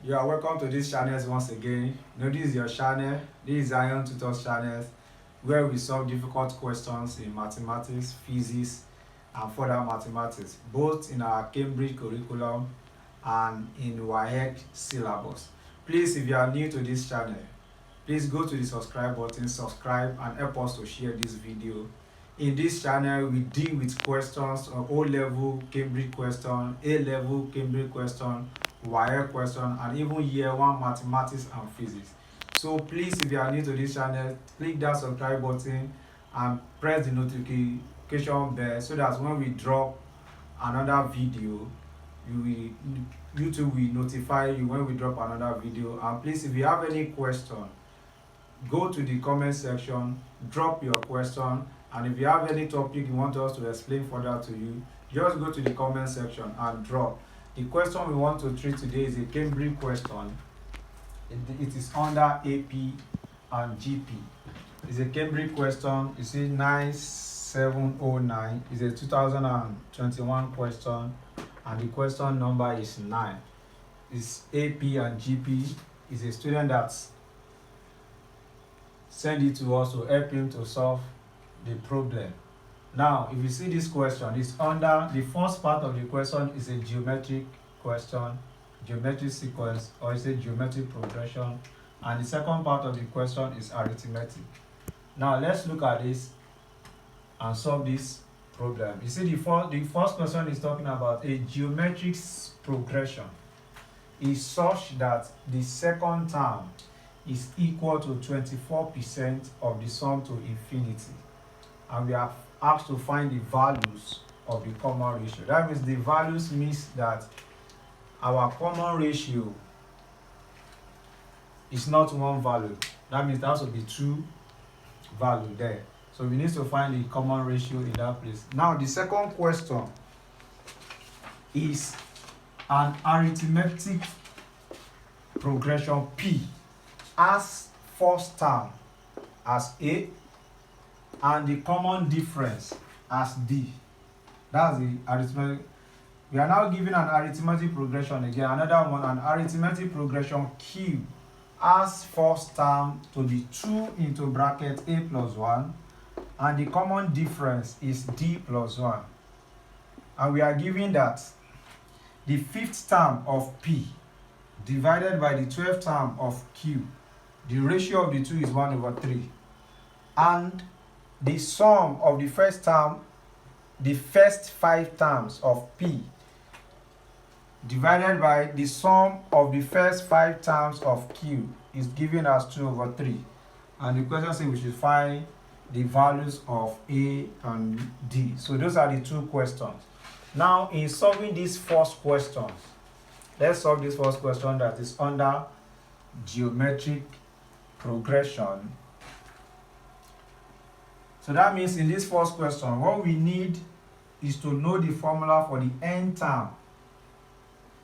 You are welcome to this channel once again. This is your channel. This is Iron Tutors channel, where we solve difficult questions in mathematics, physics, and further mathematics, both in our Cambridge curriculum and in WAEC syllabus. Please, if you are new to this channel, please go to the subscribe button, subscribe, and help us to share this video. In this channel, we deal with questions of O-level Cambridge question, A-level Cambridge question, WAEC question, and even year 1 mathematics and physics. So please, if you are new to this channel, click that subscribe button and press the notification bell so that when we drop another video, YouTube will notify you when we drop another video. And please, if you have any question, go to the comment section, drop your question, and if you have any topic you want us to explain further to you, just go to the comment section and drop. The question we want to treat today is a Cambridge question. It is under AP and GP. It's a Cambridge question. It's a 9709. It's a 2021 question, and the question number is 9. It's AP and GP. It's a student that sent it to us to help him to solve the problem. Now, if you see this question, it's under the first part of the question is a geometric question, geometric sequence, or it's a geometric progression, and the second part of the question is arithmetic. Now, let's look at this and solve this problem. You see, the first question is talking about a geometric progression is such that the second term is equal to 24% of the sum to infinity, and we are asked to find the values of the common ratio. That means the values means that our common ratio is not one value. That means there has to be two values there. So we need to find the common ratio in that place. Now the second question is an arithmetic progression P as first term as A and the common difference as D. That's the arithmetic. We are now given an arithmetic progression again. Another one, an arithmetic progression Q as first term to be 2 into bracket A plus 1, and the common difference is D plus 1. And we are given that the fifth term of P divided by the 12th term of Q, the ratio of the two is 1/3. And the sum of the first term, the first 5 terms of P divided by the sum of the first 5 terms of Q is given as 2/3. And the question says we should find the values of A and D. So those are the two questions. Now, in solving these first questions, let's solve this first question that is under geometric progression. So that means in this first question, what we need is to know the formula for the n term.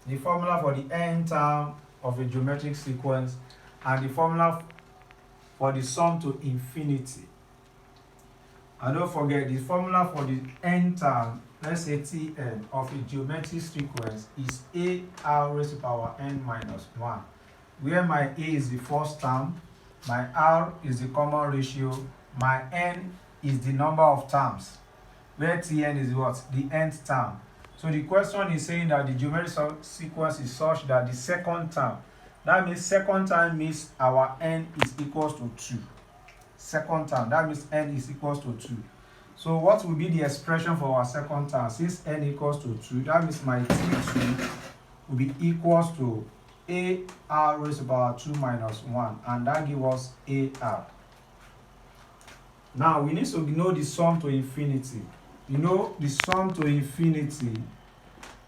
The formula for the n term of a geometric sequence and the formula for the sum to infinity. And don't forget, the formula for the n term, let's say Tn, of a geometric sequence is AR raised to the power n minus 1, where my A is the first term, my R is the common ratio, my n is the number of terms, where Tn is what? The nth term. So the question is saying that the geometric sequence is such that the second term, that means second term means our n is equals to 2. Second term, that means n is equals to 2. So what will be the expression for our second term? Since n equals to 2, that means my T2 will be equals to AR raised to the power 2 minus 1, and that gives us AR. Now we need to know the sum to infinity. You know the sum to infinity,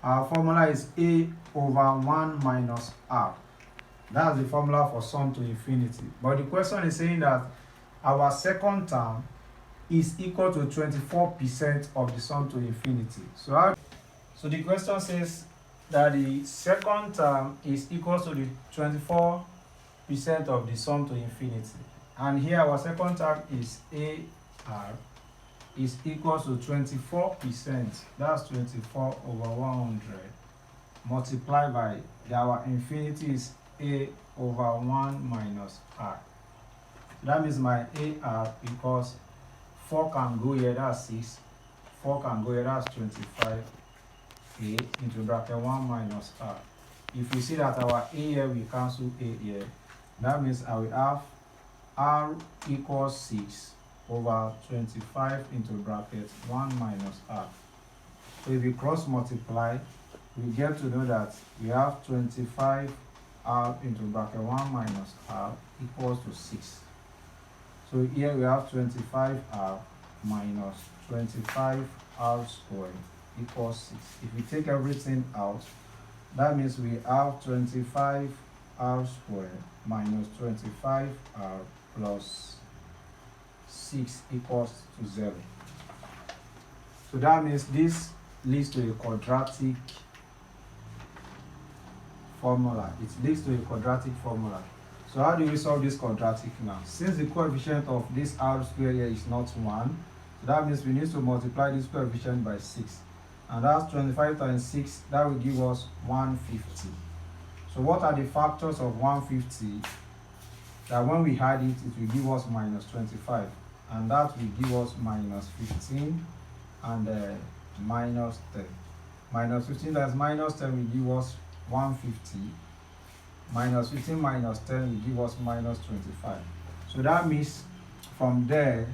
our formula is A/1 minus R. That's the formula for sum to infinity. But the question is saying that our second term is equal to 24% of the sum to infinity. So the question says that the second term is equal to the 24% of the sum to infinity. And here our second term is AR is equal to 24%. That's 24/100 multiplied by our infinity is A over 1 minus R. That means my AR, because 4 can go here, that's 6. 4 can go here, that's 25. A into bracket 1 minus R. If you see that our A here, we cancel A here. That means I will have R equals 6 over 25 into bracket 1 minus R. So if we cross multiply, we get to know that we have 25 R into bracket 1 minus R equals to 6. So here we have 25 R minus 25 R squared equals 6. If we take everything out, that means we have 25 R squared minus 25 R plus 6 equals to 0. So that means this leads to a quadratic formula. It leads to a quadratic formula. So how do we solve this quadratic now? Since the coefficient of this R squared here is not 1, so that means we need to multiply this coefficient by 6. And that's 25 times 6, that will give us 150. So what are the factors of 150? That when we add it, it will give us minus 25. And that will give us minus 15 and minus 10. Minus 15 times minus 10 will give us 150. Minus 15 minus 10 will give us minus 25. So that means from there,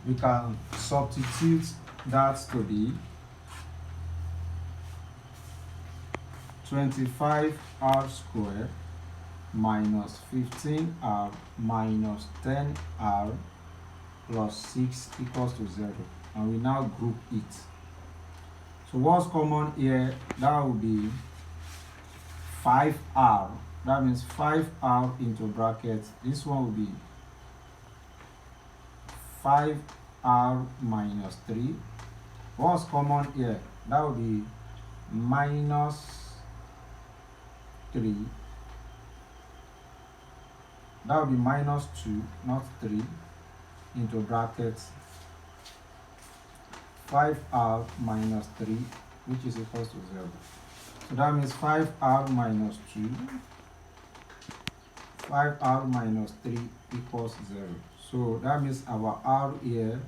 we can substitute that to be 25R squared minus 15R minus 10R plus 6 equals to 0. And we now group it. So what's common here? That will be 5R. That means 5R into bracket. This one will be 5R minus 3. What's common here? That will be minus 3. That will be minus 2, not 3, into bracket 5R minus 3, which is equals to 0. So that means 5R minus 2, 5R minus 3 equals 0. So that means our R here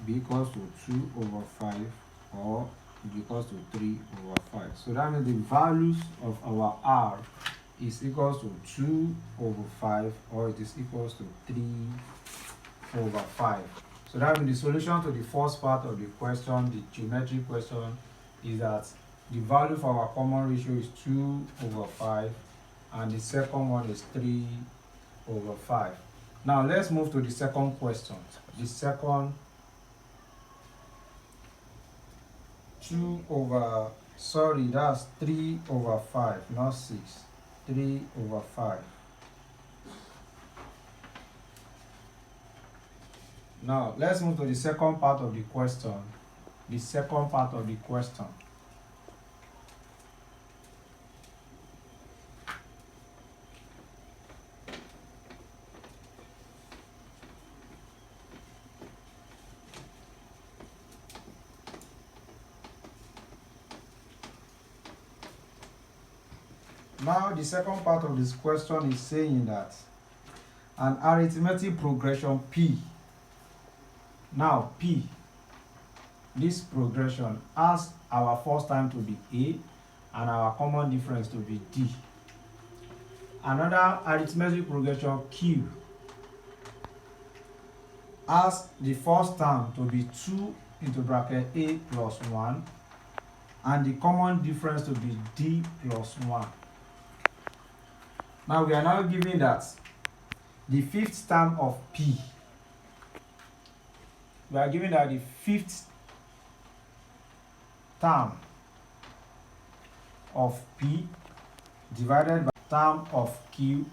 be equals to 2 over 5 or be equals to 3 over 5. So that means the values of our R is equals to 2 over 5 or it is equals to 3 over 5. So that means the solution to the first part of the question, the geometric question, is that the value for our common ratio is 2 over 5 and the second one is 3 over 5. Now let's move to the second question. The second that's 3 over 5, not 6. 3 over 5. Now let's move to the second part of the question. The second part of the question. Now the second part of this question is saying that an arithmetic progression P. Now P, this progression has our first time to be A and our common difference to be D. Another arithmetic progression Q has the first term to be 2 into bracket A plus 1 and the common difference to be D plus 1. Now we are now given that the fifth term of P, we are given that the fifth term of P divided by term of Q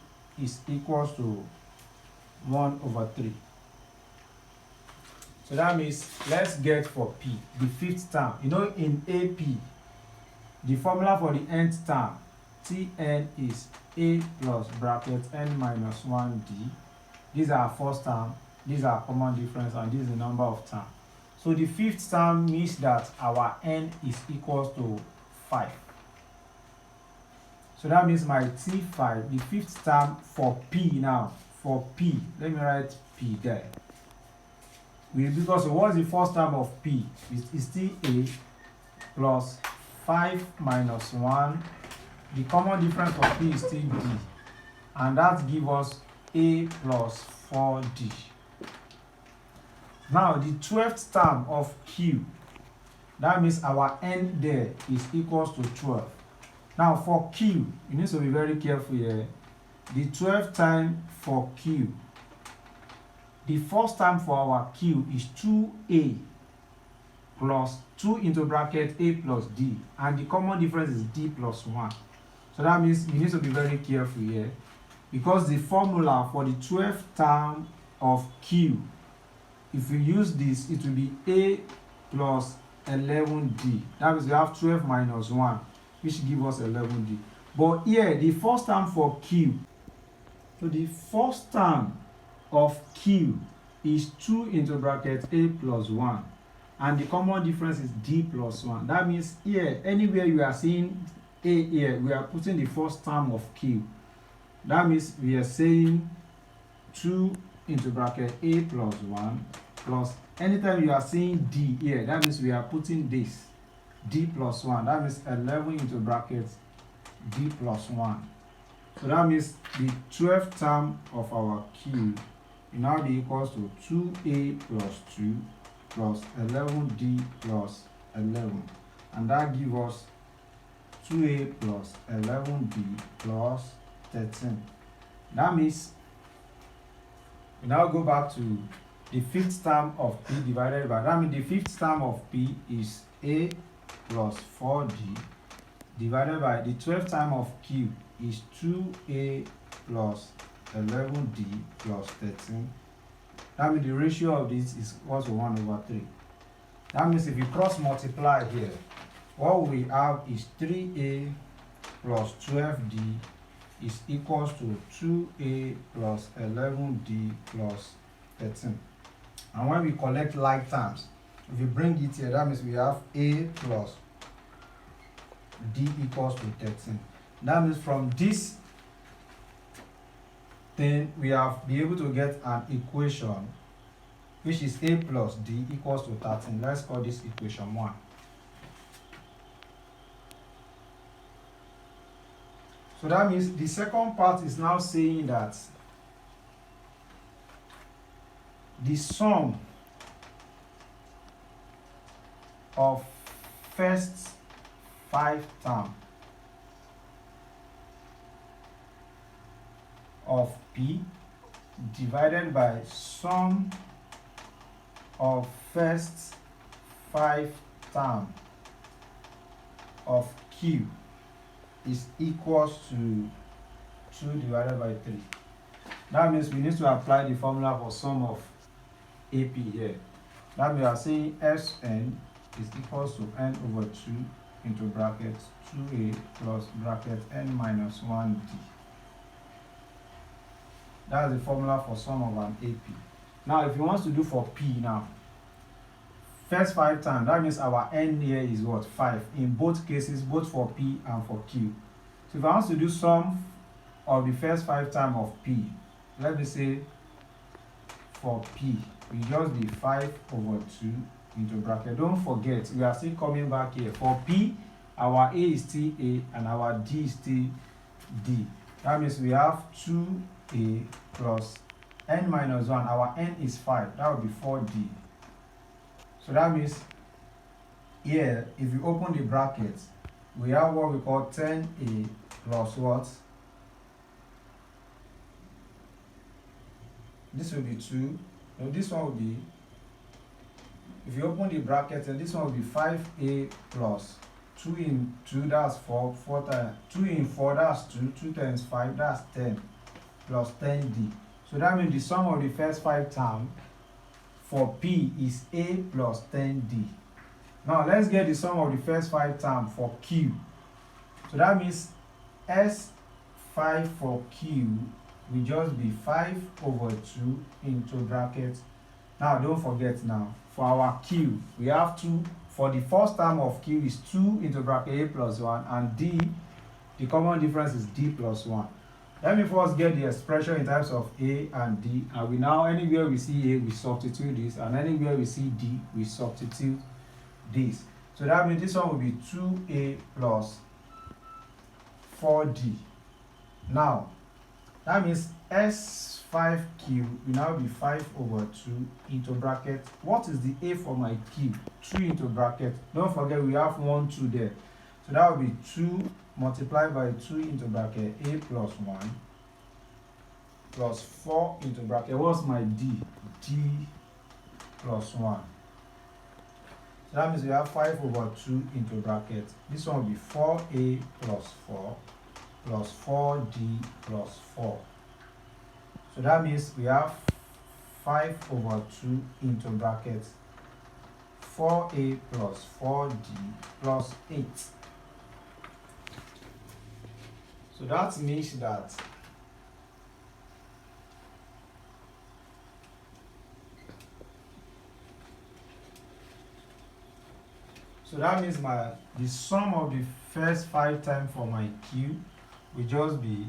is equals to 1 over 3. So that means let's get for P, the fifth term. You know, in AP, the formula for the nth term, Tn is A plus bracket n minus 1d. These are our first term, these are common difference, and this is the number of terms. So the fifth term means that our n is equals to 5. So that means my T5, the fifth term for P now, for P, let me write P there. Because what's the first term of P? It's still A plus 5 minus 1. The common difference for P is still D. And that gives us A plus 4D. Now the 12th term of Q, that means our N there is equals to 12. Now for Q, you need to be very careful here. The 12th time for Q, the first term for our Q is 2A plus 2 into bracket A plus D, and the common difference is D plus 1. So that means you need to be very careful here, because the formula for the 12th term of Q, if we use this, it will be A plus 11D. That means we have 12 minus 1, which gives us 11D. But here, the first term for Q, so the first term of Q is 2 into bracket A plus 1, and the common difference is D plus 1. That means here, anywhere you are seeing A here, we are putting the first term of Q. That means we are saying 2 into bracket A plus 1 plus, anytime you are seeing D here, that means we are putting this D plus 1. That means 11 into bracket D plus 1. So that means the 12th term of our Q will now be equals to 2A plus 2 plus 11D plus 11. And that gives us 2A plus 11D plus 13. That means we now go back to the fifth term of P divided by, that means the fifth term of P is A plus 4D divided by the 12th term of Q is 2A plus 11D plus 13. That means the ratio of this is equal to 1 over 3. That means if you cross multiply here, what we have is 3A plus 12D is equals to 2A plus 11D plus 13. And when we collect like terms, if we bring it here, that means we have A plus D equals to 13. That means from this thing, we have been able to get an equation which is A plus D equals to 13. Let's call this equation 1. So that means the second part is now saying that the sum of first 5 terms of P divided by sum of first 5 terms of Q is equals to 2 divided by 3. That means we need to apply the formula for sum of AP here. That means we are saying Sn is equals to n over 2 into bracket 2a plus bracket n minus 1d. That's the formula for sum of an AP. Now, if you want to do for P now, first 5 times, that means our n here is what? 5. In both cases, both for P and for Q. So if I want to do sum of the first 5 times of P, let me say for P, we just be 5 over 2 into bracket. Don't forget, we are still coming back here. For P, our A is still A and our D is still D. That means we have 2A plus n minus 1. Our n is 5. That would be 4D. So that means here, if you open the brackets, we have what we call 10A plus what? This will be 2. So this one will be, if you open the bracket, and this one will be 5A plus 2 in 2, that's 4, 4 times 2 in 4, that's 2, 2 times 5, that's 10, plus 10D. So that means the sum of the first 5 terms for P is A plus 10D. Now let's get the sum of the first 5 terms for Q. So that means S5 for Q will just be 5 over 2 into bracket. Now don't forget now, for our Q, we have 2. For the first term of Q is 2 into bracket A plus 1, and D, The common difference is d plus 1. Let me first get the expression in terms of a and d, and we now, anywhere we see a, we substitute this, and anywhere we see d, we substitute this. So that means this one will be 2a plus 4d. Now, that means S5 cube will now be 5 over 2 into bracket. What is the a for my cube? 2 into bracket. Don't forget we have 1, 2 there. So that will be 2 multiplied by 2 into bracket, a plus 1 plus 4 into bracket. What's my d? D plus 1. So that means we have 5 over 2 into bracket. This one will be 4a plus 4 plus 4d plus 4. So that means we have 5 over 2 into bracket, 4a plus 4d plus 8. So that means that the sum of the first 5 times for my cube will just be,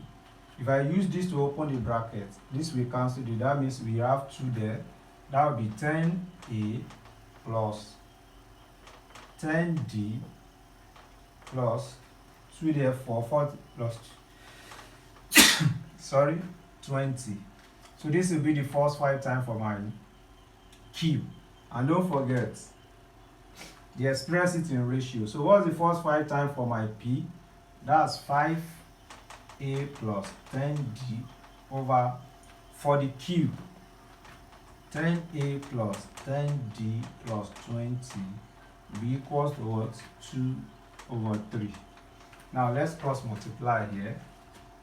if I use this to open the bracket, this will cancel it. That means we have 2 there. That will be 10a plus 10d plus 2 there, 4 plus 20. So this will be the first 5 times for my cube. And don't forget, they express it in ratio. So what's the first 5 times for my p? That's 5a plus 10d over, for the cube, 10a plus 10d plus 20 will be equals to what? 2 over 3. Now let's cross multiply here.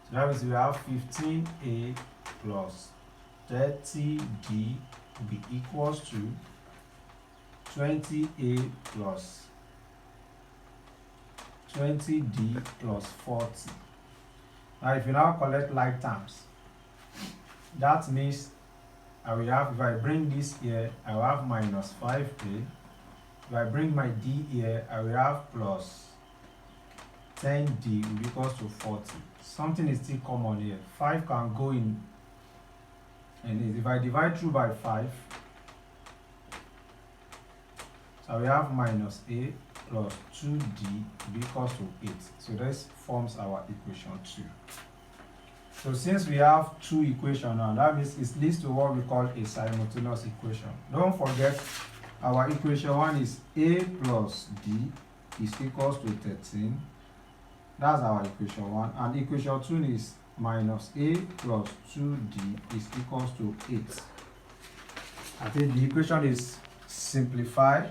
So that means we have 15a plus 30d will be equals to 20a plus 20d plus 40. Now if you now collect like terms, that means I will have, if I bring this here, I will have minus 5a. If I bring my d here, I will have plus 10d will be equals to 40. Something is still common here. 5 can go in, and if I divide through by 5, so we have minus a plus 2d will be equals to 8. So this forms our equation 2. So since we have 2 equations now, that means it leads to what we call a simultaneous equation. Don't forget, our equation 1 is a plus d is equals to 13. That's our equation 1. And equation 2 is minus a plus 2d is equals to 8. I think the equation is simplified.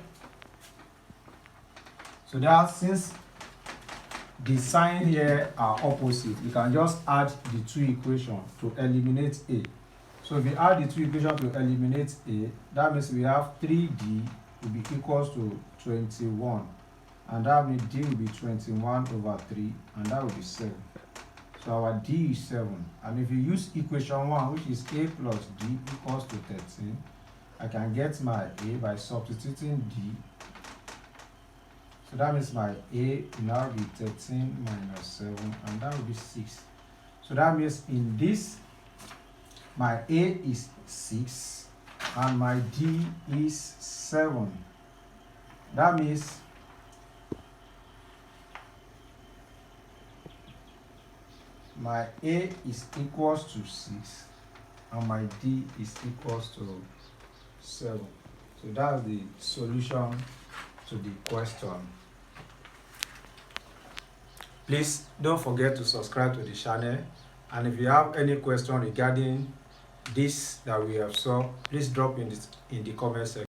So that since the sign here are opposite, we can just add the 2 equations to eliminate a. So if we add the 2 equations to eliminate a, that means we have 3d will be equals to 21. And that means d will be 21 over 3, and that will be 7. So our d is 7. And if you use equation 1, which is a plus d equals to 13, I can get my a by substituting d. So that means my a will now be 13 minus 7, and that will be 6. So that means in this, my a is 6, and my d is 7. That means my a is equals to 6, and my d is equals to 7. So that's the solution to the question. Please don't forget to subscribe to the channel, and if you have any question regarding this that we have solved, please drop in the comment section.